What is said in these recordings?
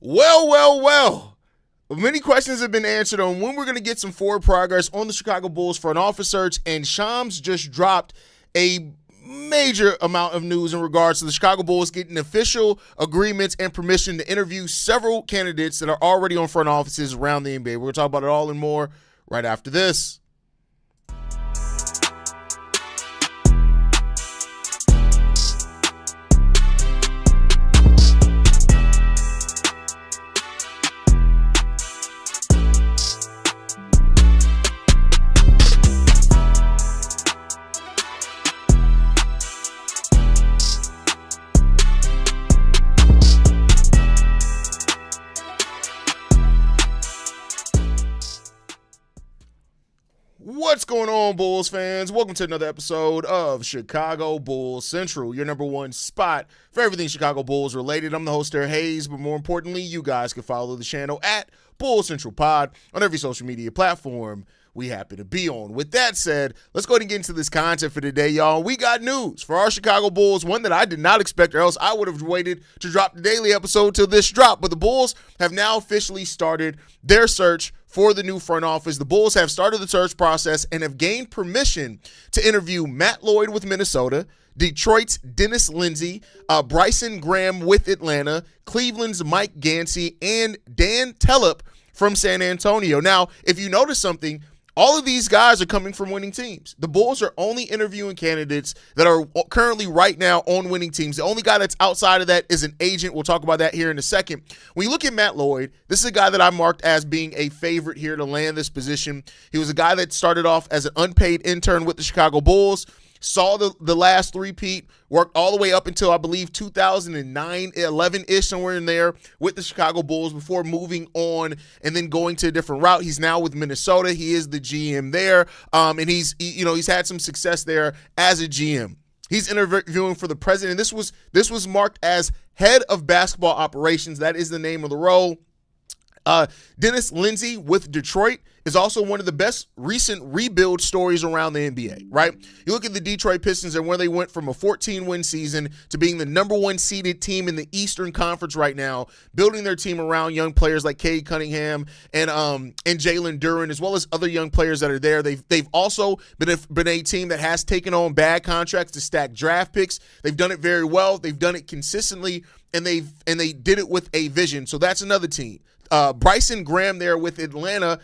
Well. Many questions have been answered on when we're going to get some forward progress on the Chicago Bulls front office search, and Shams just dropped a major amount of news in regards to the Chicago Bulls getting official agreements and permission to interview several candidates that are already on front offices around the NBA. We're going to talk about it all and more right after this. What's going on, Bulls fans? Welcome to another episode of Chicago Bulls Central, your number one spot for everything Chicago Bulls related. I'm the host there, Haize, but more importantly, you guys can follow the channel at Bulls Central Pod on every social media platform we happen to be on. With that said, let's go ahead and get into this content for today, y'all. We got news for our Chicago Bulls, one that I did not expect, or else I would have waited to drop the daily episode till this drop. But the Bulls have now officially started their search for the new front office. The Bulls have started the search process and have gained permission to interview Matt Lloyd with Minnesota, Detroit's Dennis Lindsey, Bryson Graham with Atlanta, Cleveland's Mike Gansey, and Dave Telep from San Antonio. Now, if you notice something, all of these guys are coming from winning teams. The Bulls are only interviewing candidates that are currently right now on winning teams. The only guy that's outside of that is an agent. We'll talk about that here in a second. When you look at Matt Lloyd, this is a guy that I marked as being a favorite here to land this position. He was a guy that started off as an unpaid intern with the Chicago Bulls, saw the last three-peat, worked all the way up until, I believe, 2009, 11-ish, somewhere in there with the Chicago Bulls before moving on and then going to a different route. He's now with Minnesota. He is the GM there, and he's had some success there as a GM. He's interviewing for the president. This was marked as head of basketball operations. That is the name of the role. Dennis Lindsey with Detroit is also one of the best recent rebuild stories around the NBA, right? You look at the Detroit Pistons and where they went from a 14-win season to being the number one seeded team in the Eastern Conference right now, building their team around young players like Cade Cunningham and Jalen Duren, as well as other young players that are there. They've also been a team that has taken on bad contracts to stack draft picks. They've done it very well. They've done it consistently, and they did it with a vision. So that's another team. Bryson Graham there with Atlanta.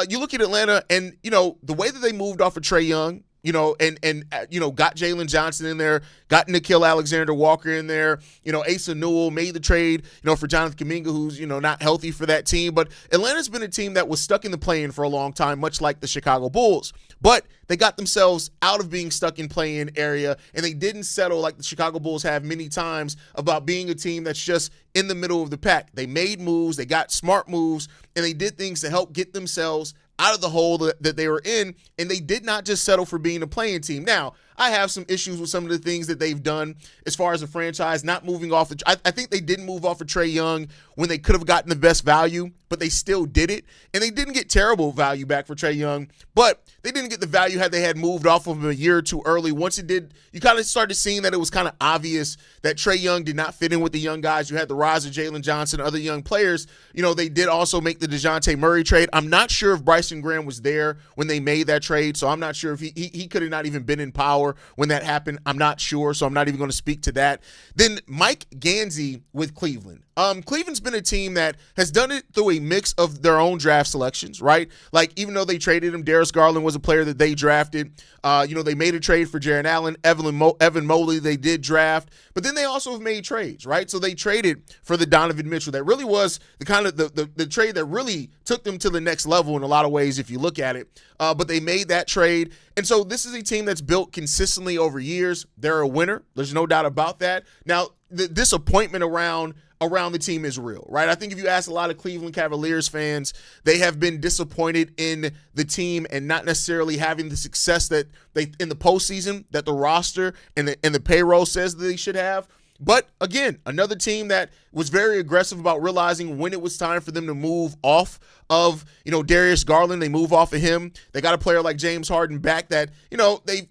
You look at Atlanta and, the way that they moved off of Trae Young, and got Jalen Johnson in there, got Nickeil Alexander-Walker in there, Asa Newell made the trade, for Jonathan Kuminga, who's, not healthy for that team. But Atlanta's been a team that was stuck in the play-in for a long time, much like the Chicago Bulls. But they got themselves out of being stuck in play-in area, and they didn't settle like the Chicago Bulls have many times about being a team that's just in the middle of the pack. They made moves, they got smart moves, and they did things to help get themselves out of the hole that they were in, and they did not just settle for being a playing team. Now, I have some issues with some of the things that they've done as far as the franchise not moving off. I think they didn't move off of Trae Young when they could have gotten the best value, but they still did it. And they didn't get terrible value back for Trae Young, but they didn't get the value had they had moved off of him a year or two early. Once it did, you kind of started seeing that it was kind of obvious that Trae Young did not fit in with the young guys. You had the rise of Jalen Johnson, other young players. They did also make the DeJounte Murray trade. I'm not sure if Bryson Graham was there when they made that trade, so I'm not sure if he could have not even been in power when that happened. I'm not sure, so I'm not even going to speak to that. Then Mike Gansey with Cleveland. Cleveland's been a team that has done it through a mix of their own draft selections, right? Like, even though they traded him, Darius Garland was a player that they drafted. They made a trade for Jarrett Allen, Evan Mobley they did draft, but then they also have made trades, right? So they traded for the Donovan Mitchell. That really was the kind of the trade that really took them to the next level in a lot of ways if you look at it. But they made that trade. And so this is a team that's built consistently over years. They're a winner. There's no doubt about that. Now, the disappointment around the team is real, right? I think if you ask a lot of Cleveland Cavaliers fans, they have been disappointed in the team and not necessarily having the success that they in the postseason that the roster and the payroll says that they should have. But again, another team that was very aggressive about realizing when it was time for them to move off of, Darius Garland. They move off of him. They got a player like James Harden back that,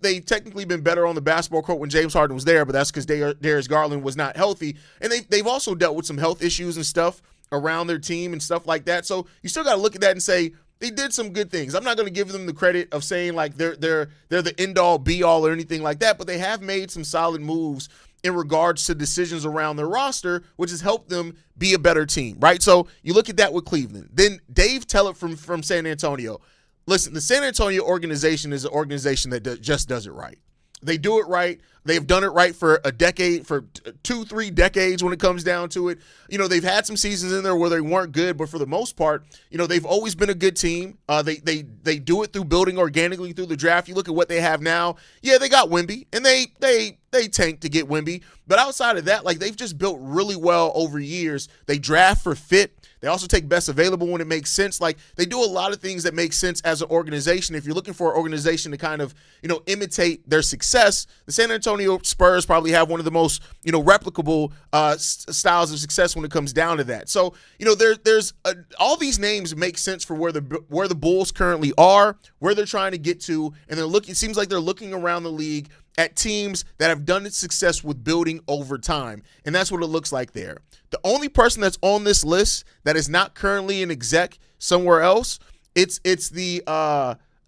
they've technically been better on the basketball court when James Harden was there, but that's because Darius Garland was not healthy. And they've also dealt with some health issues and stuff around their team and stuff like that. So you still got to look at that and say they did some good things. I'm not going to give them the credit of saying like they're the end all be all or anything like that, but they have made some solid moves in regards to decisions around their roster, which has helped them be a better team, right? So you look at that with Cleveland. Then Dave Telep from San Antonio. Listen, the San Antonio organization is an organization that just does it right. They do it right. They've done it right for a decade, for 2-3 decades when it comes down to it. You know, they've had some seasons in there where they weren't good, but for the most part, you know, they've always been a good team. They do it through building organically through the draft. You look at what they have now. Yeah, they got Wemby, and they tanked to get Wemby. But outside of that, like, they've just built really well over years. They draft for fit. They also take best available when it makes sense. Like, they do a lot of things that make sense as an organization. If you're looking for an organization to kind of, you know, imitate their success, the San Antonio Spurs probably have one of the most, you know, replicable styles of success when it comes down to that. So, you know, there's all these names make sense for where the Bulls currently are, where they're trying to get to, and they're looking. It seems like they're looking around the league at teams that have done its success with building over time. And that's what it looks like there. The only person that's on this list that is not currently an exec somewhere else, it's the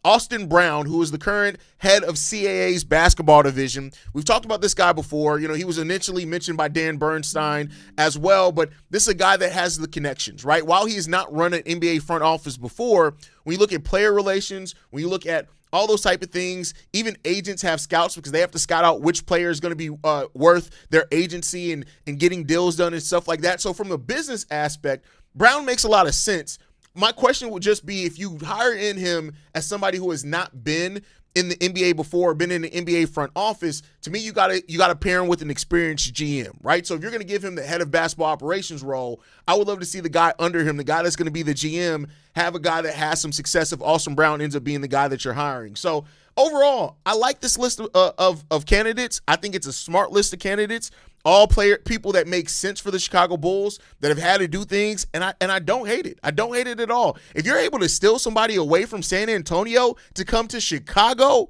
Austin Brown, who is the current head of CAA's basketball division. We've talked about this guy before. You know, he was initially mentioned by Dan Bernstein as well, but this is a guy that has the connections, right? While he has not run an NBA front office before, when you look at player relations, when you look at all those type of things, even agents have scouts because they have to scout out which player is going to be worth their agency and getting deals done and stuff like that. So from a business aspect, Brown makes a lot of sense. My question would just be, if you hire in him as somebody who has not been in the NBA before, been in the NBA front office, to me, you gotta pair him with an experienced GM, right? So if you're gonna give him the head of basketball operations role, I would love to see the guy under him, the guy that's gonna be the GM, have a guy that has some success if Austin Brown ends up being the guy that you're hiring. So overall, I like this list of candidates. I think it's a smart list of candidates. All people that make sense for the Chicago Bulls, that have had to do things, and I don't hate it. I don't hate it at all. If you're able to steal somebody away from San Antonio to come to Chicago,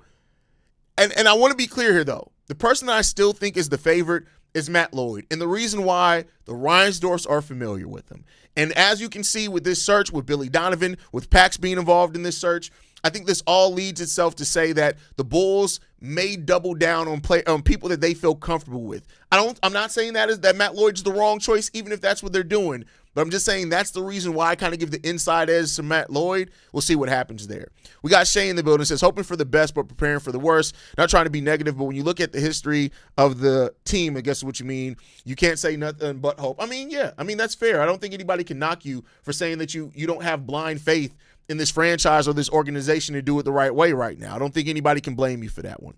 and I want to be clear here, though. The person that I still think is the favorite is Matt Lloyd. And the reason why, the Reinsdorfs are familiar with him. And as you can see with this search, with Billy Donovan, with Pax being involved in this search, I think this all leads itself to say that the Bulls may double down on people that they feel comfortable with. I'm not saying that Matt Lloyd's the wrong choice, even if that's what they're doing. But I'm just saying that's the reason why I kind of give the inside edge to Matt Lloyd. We'll see what happens there. We got Shay in the building. Says, hoping for the best but preparing for the worst. Not trying to be negative, but when you look at the history of the team, I guess what you mean, you can't say nothing but hope. I mean, yeah. I mean, that's fair. I don't think anybody can knock you for saying that you don't have blind faith in this franchise or this organization to do it the right way right now. I don't think anybody can blame you for that one.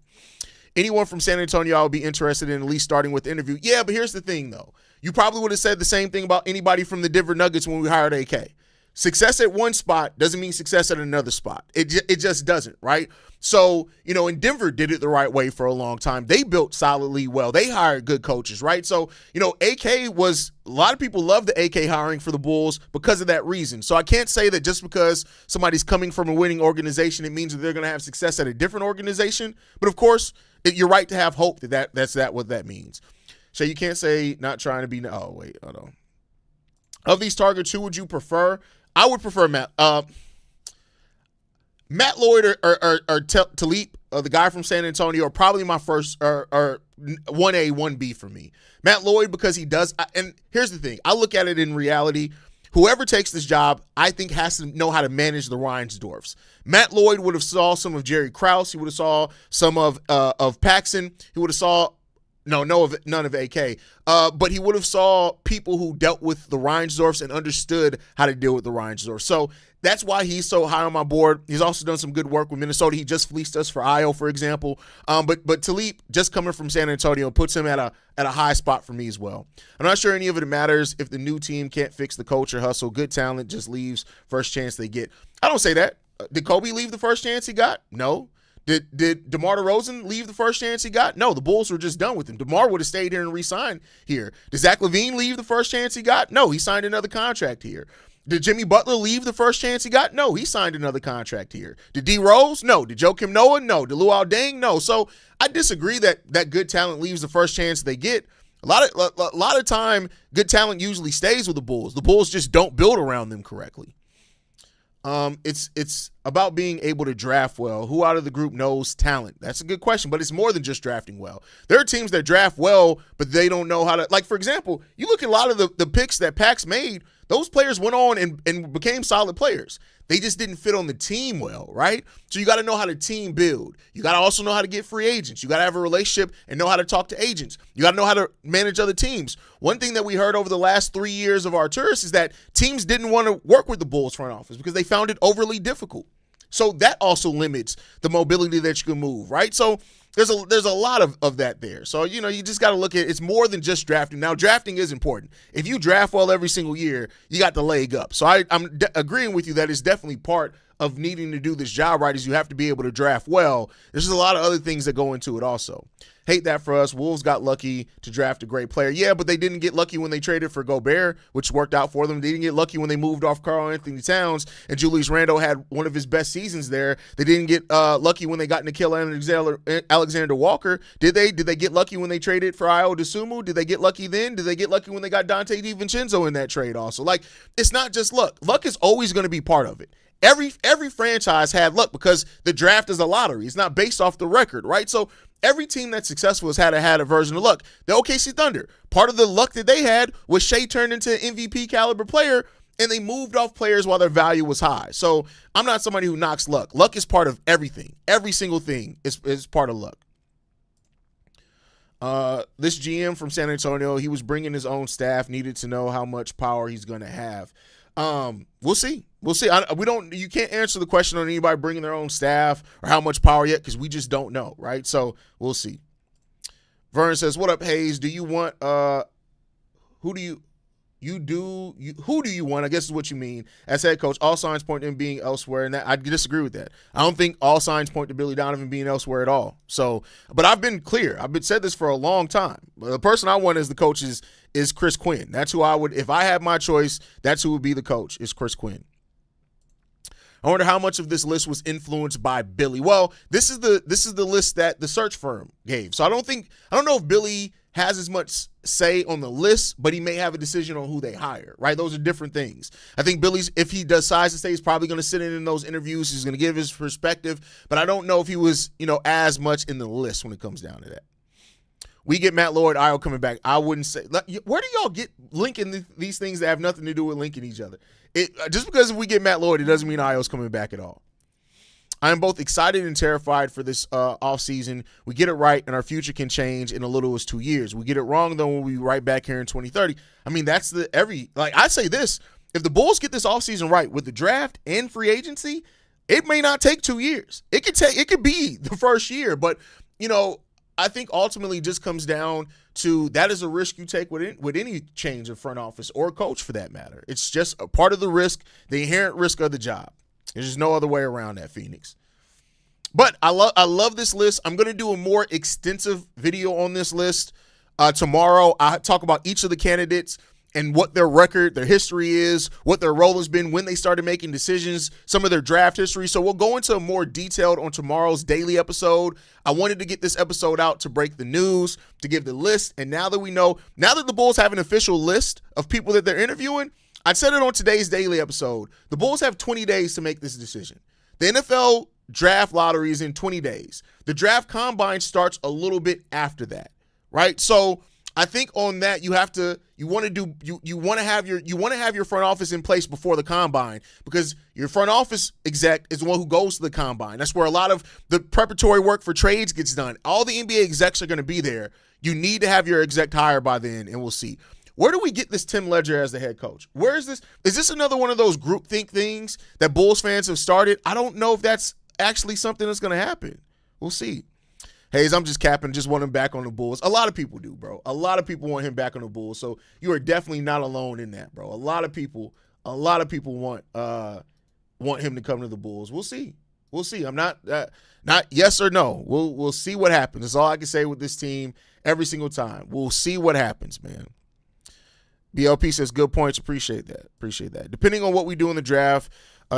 Anyone from San Antonio I would be interested in at least starting with the interview. Yeah, but here's the thing, though. You probably would have said the same thing about anybody from the Denver Nuggets when we hired AK. Success at one spot doesn't mean success at another spot. It just doesn't, right? So, you know, and Denver did it the right way for a long time. They built solidly well. They hired good coaches, right? So, you know, AK was – a lot of people love the AK hiring for the Bulls because of that reason. So I can't say that just because somebody's coming from a winning organization, it means that they're going to have success at a different organization. But, of course, you're right to have hope that's what that means. So you can't say not trying to be – oh, wait, hold on. Of these targets, who would you prefer? I would prefer Matt Lloyd or Telep, the guy from San Antonio, are probably my first or 1A, 1B for me. Matt Lloyd, because he does, and here's the thing. I look at it in reality. Whoever takes this job, I think, has to know how to manage the Reinsdorfs. Matt Lloyd would have saw some of Jerry Krause. He would have saw some of Paxson. He would have saw none of AK. But he would have saw people who dealt with the Reinsdorfs and understood how to deal with the Reinsdorfs. So that's why he's so high on my board. He's also done some good work with Minnesota. He just fleeced us for Io, for example. But Telep, just coming from San Antonio, puts him at a high spot for me as well. I'm not sure any of it matters if the new team can't fix the culture hustle. Good talent just leaves first chance they get. I don't say that. Did Kobe leave the first chance he got? No. Did DeMar DeRozan leave the first chance he got? No, the Bulls were just done with him. DeMar would have stayed here and re-signed here. Did Zach LaVine leave the first chance he got? No, he signed another contract here. Did Jimmy Butler leave the first chance he got? No, he signed another contract here. Did D Rose? No. Did Joakim Noah? No. Did Luol Deng? No. So I disagree that good talent leaves the first chance they get. A lot of time, good talent usually stays with the Bulls. The Bulls just don't build around them correctly. It's about being able to draft well. Who out of the group knows talent? That's a good question, but it's more than just drafting well. There are teams that draft well, but they don't know how to, like, for example, you look at a lot of the picks that Pax made, those players went on and became solid players. They just didn't fit on the team well, right? So you got to know how to team build. You got to also know how to get free agents. You got to have a relationship and know how to talk to agents. You got to know how to manage other teams. One thing that we heard over the last 3 years of our tours is that teams didn't want to work with the Bulls front office because they found it overly difficult. So that also limits the mobility that you can move, right? So there's a lot of that there. So, you just got to look at it's more than just drafting. Now, drafting is important. If you draft well every single year, you got the leg up. So I'm agreeing with you that it's definitely part of needing to do this job right is you have to be able to draft well. There's a lot of other things that go into it also. Hate that for us. Wolves got lucky to draft a great player. Yeah, but they didn't get lucky when they traded for Gobert, which worked out for them. They didn't get lucky when they moved off Karl-Anthony Towns, and Julius Randle had one of his best seasons there. They didn't get lucky when they got Nickeil Alexander Walker. Did they? Did they get lucky when they traded for Ayo Dosunmu? Did they get lucky then? Did they get lucky when they got Dante DiVincenzo in that trade also? Like, it's not just luck. Luck is always going to be part of it. Every franchise had luck because the draft is a lottery. It's not based off the record, right? So every team that's successful has had a version of luck. The OKC Thunder, part of the luck that they had was Shea turned into an MVP caliber player, and they moved off players while their value was high. So I'm not somebody who knocks luck. Luck is part of everything. Every single thing is part of luck. This GM from San Antonio, he was bringing his own staff, needed to know how much power he's going to have. We'll see. We'll see. You can't answer the question on anybody bringing their own staff or how much power yet because we just don't know, right? So we'll see. Vern says, "What up, Haize? Do you want who do you want? I guess is what you mean as head coach. All signs point to him being elsewhere, and I disagree with that. I don't think all signs point to Billy Donovan being elsewhere at all. So, but I've been clear. I've been said this for a long time. The person I want as the coach is Chris Quinn. That's who I would, if I had my choice, that's who would be the coach, is Chris Quinn. I wonder how much of this list was influenced by Billy. Well, this is the list that the search firm gave. So I don't know if Billy has as much say on the list, but he may have a decision on who they hire, right? Those are different things. I think Billy's, if he decides to stay, he's probably going to sit in those interviews. He's going to give his perspective, but I don't know if he was, as much in the list when it comes down to that. We get Matt Lloyd, Io coming back. I wouldn't say. Where do y'all get linking these things that have nothing to do with linking each other? Just because if we get Matt Lloyd, it doesn't mean Io's coming back at all. I am both excited and terrified for this offseason. We get it right, and our future can change in as little as 2 years. We get it wrong, though, we'll be right back here in 2030. I mean, that's I say this. If the Bulls get this offseason right with the draft and free agency, it may not take 2 years. It could be the first year, but, I think ultimately just comes down to that is a risk you take with any change of front office or coach for that matter. It's just a part of the risk, the inherent risk of the job. There's just no other way around that, Phoenix. But I love this list. I'm going to do a more extensive video on this list tomorrow. I talk about each of the candidates and what their record, their history is, what their role has been, when they started making decisions, some of their draft history. So we'll go into more detailed on tomorrow's daily episode. I wanted to get this episode out to break the news, to give the list. And now that the Bulls have an official list of people that they're interviewing, I said it on today's daily episode. The Bulls have 20 days to make this decision. The NFL draft lottery is in 20 days. The draft combine starts a little bit after that, right? So I think on that you want to have your front office in place before the combine, because your front office exec is the one who goes to the combine. That's where a lot of the preparatory work for trades gets done. All the NBA execs are going to be there. You need to have your exec hired by then, and we'll see. Where do we get this Tim Ledger as the head coach? Where is this? Is this another one of those groupthink things that Bulls fans have started? I don't know if that's actually something that's going to happen. We'll see. Haize, I'm just capping, just want him back on the Bulls. A lot of people do, bro. A lot of people want him back on the Bulls. So you are definitely not alone in that, bro. A lot of people want him to come to the Bulls. We'll see. We'll see. I'm not yes or no. We'll see what happens. That's all I can say with this team every single time. We'll see what happens, man. BLP says good points. Appreciate that. Depending on what we do in the draft,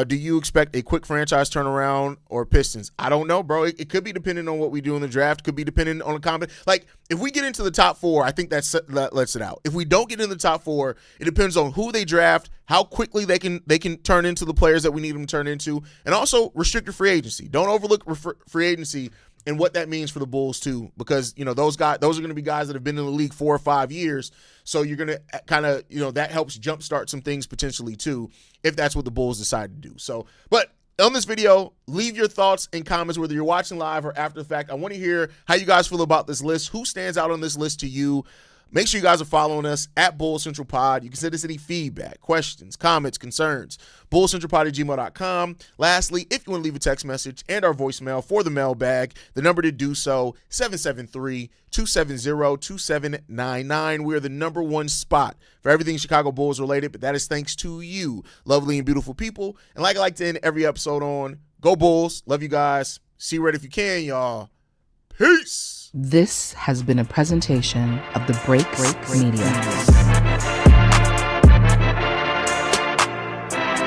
Do you expect a quick franchise turnaround or Pistons? I don't know, bro. It could be depending on what we do in the draft. Could be depending on the combination. Like, if we get into the top 4, I think that lets it out. If we don't get in the top 4, it depends on who they draft, how quickly they can turn into the players that we need them to turn into, and also restricted free agency. Don't overlook free agency and what that means for the Bulls too, because those are going to be guys that have been in the league 4 or 5 years. So you're going to kind of that helps jumpstart some things potentially too, if that's what the Bulls decide to do. So, but on this video, leave your thoughts and comments whether you're watching live or after the fact. I want to hear how you guys feel about this list. Who stands out on this list to you? Make sure you guys are following us at Bulls Central Pod. You can send us any feedback, questions, comments, concerns, bullscentralpod@gmail.com. Lastly, if you want to leave a text message and our voicemail for the mailbag, the number to do so, 773-270-2799. We are the number 1 spot for everything Chicago Bulls related, but that is thanks to you, lovely and beautiful people. And like I like to end every episode on, go Bulls. Love you guys. See you right if you can, y'all. Peace. This has been a presentation of the Break Media.